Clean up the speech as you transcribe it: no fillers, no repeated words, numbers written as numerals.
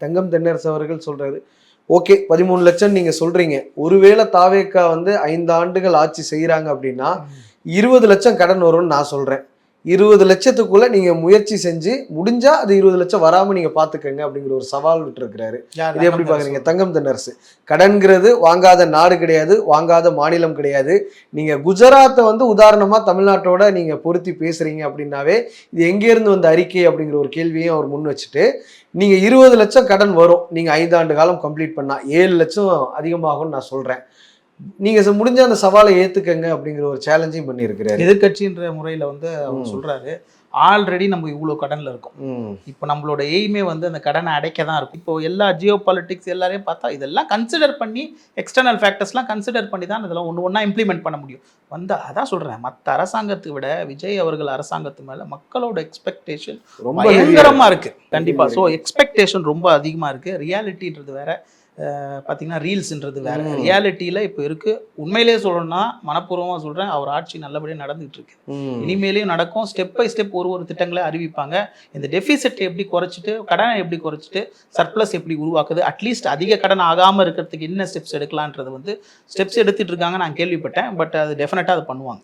தங்கம் தென்னரசு அவர்கள் சொல்றாரு, ஓகே 13 லட்சம் நீங்க சொல்றீங்க. ஒருவேளை தாவேக்கா வந்து 5 ஆண்டுகள் ஆட்சி செய்யறாங்க அப்படின்னா 20 லட்சம் கடன் வரும்னு நான் சொல்றேன். 20 லட்சத்துக்குள்ள நீங்க முயற்சி செஞ்சு முடிஞ்சா அது 20 லட்சம் வராம நீங்க பாத்துக்கங்க அப்படிங்கிற ஒரு சவால் விட்டுருக்கிறாரு. இது எப்படி பாக்குறீங்க? தங்கம் தென்னரசு கடன்கிறது வாங்காத நாடு கிடையாது, வாங்காத மாநிலம் கிடையாது. நீங்க குஜராத்தை வந்து உதாரணமா தமிழ்நாட்டோட நீங்க பொருத்தி பேசுறீங்க அப்படின்னாவே இது எங்க இருந்து வந்த அறிக்கை அப்படிங்கிற ஒரு கேள்வியும் அவர் முன் வச்சுட்டு, நீங்க 20 லட்சம் கடன் வரும் நீங்க 5 ஆண்டு காலம் கம்ப்ளீட் பண்ணா 7 லட்சம் அதிகமாகும்னு நான் சொல்றேன். நீங்க முடிஞ்ச அந்த சவாலை ஏத்துக்கங்க அப்படிங்கிற ஒரு சேலஞ்சையும் பண்ணியிருக்கிறாரு. எதிர்கட்சின்ற முறையில வந்து அவர் சொல்றாரு, ஆல்ரெடி நம்ம இவ்வளவு கடன்ல இருக்கோம். இப்போ நம்மளோட எய்மே வந்து அந்த கடனை அடைக்க தான் இருக்கும். இப்போ எல்லா ஜியோ பாலிட்டிக்ஸ் எல்லாரையும் பார்த்தா இதெல்லாம் கன்சிடர் பண்ணி எக்ஸ்டர்னல் ஃபேக்டர்ஸ்லாம் கன்சிடர் பண்ணி தான் இதெல்லாம் ஒன்றா இம்ப்ளிமெண்ட் பண்ண முடியும். வந்து அதான் சொல்றேன், மற்ற அரசாங்கத்தை விட விஜய் அவர்கள் அரசாங்கத்து மேல மக்களோட எக்ஸ்பெக்டேஷன் ரொம்ப பயங்கரமா இருக்கு. கண்டிப்பா. ஸோ எக்ஸ்பெக்டேஷன் ரொம்ப அதிகமா இருக்கு. ரியாலிட்டின்றது வேற. பார்த்தீங்கன்னா ரீல்ஸ்ன்றது வேற. ரியாலிட்டியில் இப்போ இருக்கு. உண்மையிலேயே சொல்லணும்னா மனப்பூர்வமாக சொல்கிறேன், அவர் ஆட்சி நல்லபடியாக நடந்துகிட்டு இருக்கு. இனிமேலேயும் நடக்கும். ஸ்டெப் பை ஸ்டெப் ஒரு திட்டங்களை அறிவிப்பாங்க. இந்த டெபிசிட்டை எப்படி குறைச்சிட்டு, கடனை எப்படி குறைச்சிட்டு, சர்ப்ளஸ் எப்படி உருவாக்குது, அட்லீஸ்ட் அதிக கடன் ஆகாமல் இருக்கிறதுக்கு என்ன ஸ்டெப்ஸ் எடுக்கலான்றது வந்து ஸ்டெப்ஸ் எடுத்துட்டு இருக்காங்க நான் கேள்விப்பட்டேன். பட் அது டெஃபினட்டாக அது பண்ணுவாங்க.